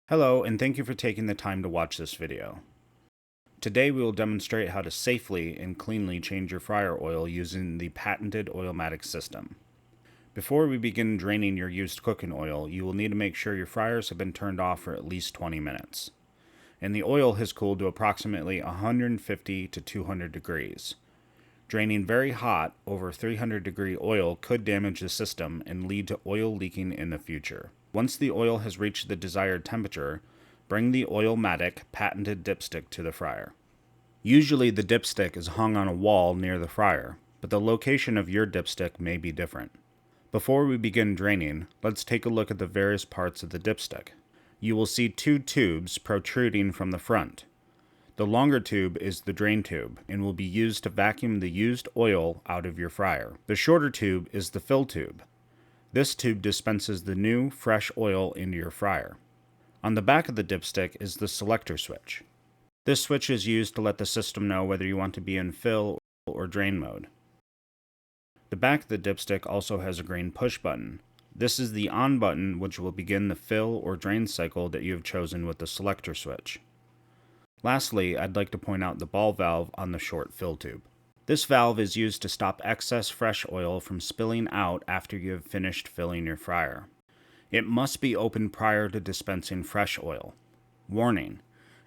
Hello, and thank you for taking the time to watch this video. Today we will demonstrate how to safely and cleanly change your fryer oil using the patented Oilmatic system. Before we begin draining your used cooking oil, you will need to make sure your fryers have been turned off for at least 20 minutes, and the oil has cooled to approximately 150 to 200 degrees. Draining very hot, over 300 degree oil could damage the system and lead to oil leaking in the future. Once the oil has reached the desired temperature, bring the Oilmatic patented dipstick to the fryer. Usually the dipstick is hung on a wall near the fryer, but the location of your dipstick may be different. Before we begin draining, let's take a look at the various parts of the dipstick. You will see two tubes protruding from the front. The longer tube is the drain tube and will be used to vacuum the used oil out of your fryer. The shorter tube is the fill tube. This tube dispenses the new, fresh oil into your fryer. On the back of the dipstick is the selector switch. This switch is used to let the system know whether you want to be in fill or drain mode. The back of the dipstick also has a green push button. This is the on button, which will begin the fill or drain cycle that you have chosen with the selector switch. Lastly, I'd like to point out the ball valve on the short fill tube. This valve is used to stop excess fresh oil from spilling out after you have finished filling your fryer. It must be opened prior to dispensing fresh oil. Warning: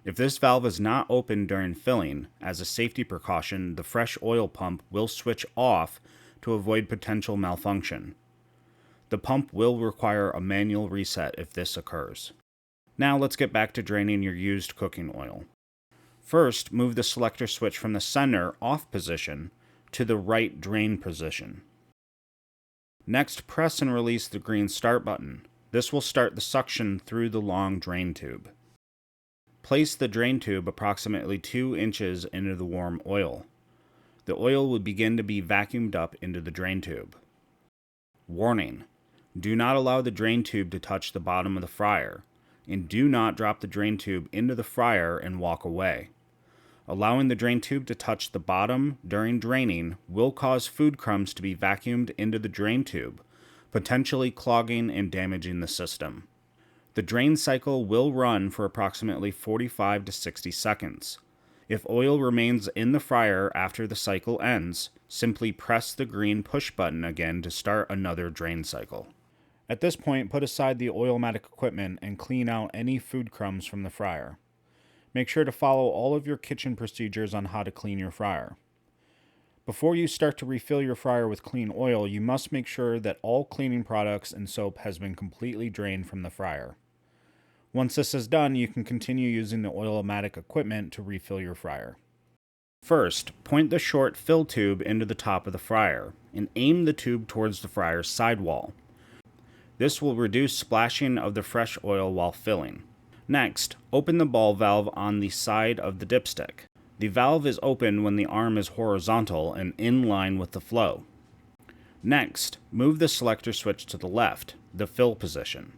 if this valve is not opened during filling, as a safety precaution, the fresh oil pump will switch off to avoid potential malfunction. The pump will require a manual reset if this occurs. Now let's get back to draining your used cooking oil. First, move the selector switch from the center off position to the right drain position. Next, press and release the green start button. This will start the suction through the long drain tube. Place the drain tube approximately 2 inches into the warm oil. The oil will begin to be vacuumed up into the drain tube. Warning: do not allow the drain tube to touch the bottom of the fryer, and do not drop the drain tube into the fryer and walk away. Allowing the drain tube to touch the bottom during draining will cause food crumbs to be vacuumed into the drain tube, potentially clogging and damaging the system. The drain cycle will run for approximately 45 to 60 seconds. If oil remains in the fryer after the cycle ends, simply press the green push button again to start another drain cycle. At this point, put aside the Oilmatic equipment and clean out any food crumbs from the fryer. Make sure to follow all of your kitchen procedures on how to clean your fryer. Before you start to refill your fryer with clean oil, you must make sure that all cleaning products and soap has been completely drained from the fryer. Once this is done, you can continue using the Oilmatic equipment to refill your fryer. First, point the short fill tube into the top of the fryer and aim the tube towards the fryer's sidewall. This will reduce splashing of the fresh oil while filling. Next, open the ball valve on the side of the dipstick. The valve is open when the arm is horizontal and in line with the flow. Next, move the selector switch to the left, the fill position.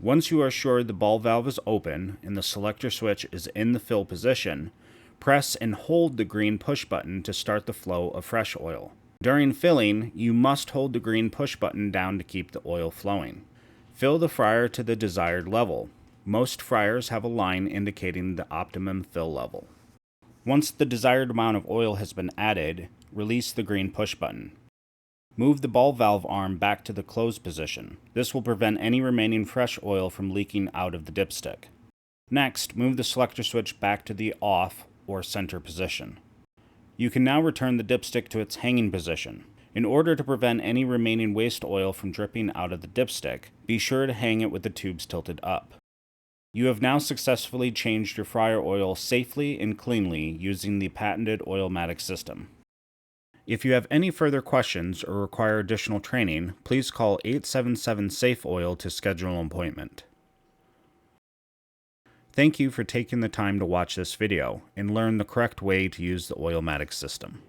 Once you are sure the ball valve is open and the selector switch is in the fill position, press and hold the green push button to start the flow of fresh oil. During filling, you must hold the green push button down to keep the oil flowing. Fill the fryer to the desired level. Most fryers have a line indicating the optimum fill level. Once the desired amount of oil has been added, release the green push button. Move the ball valve arm back to the closed position. This will prevent any remaining fresh oil from leaking out of the dipstick. Next, move the selector switch back to the off or center position. You can now return the dipstick to its hanging position. In order to prevent any remaining waste oil from dripping out of the dipstick, be sure to hang it with the tubes tilted up. You have now successfully changed your fryer oil safely and cleanly using the patented Oilmatic system. If you have any further questions or require additional training, please call 877-SAFE-OIL to schedule an appointment. Thank you for taking the time to watch this video and learn the correct way to use the Oilmatic system.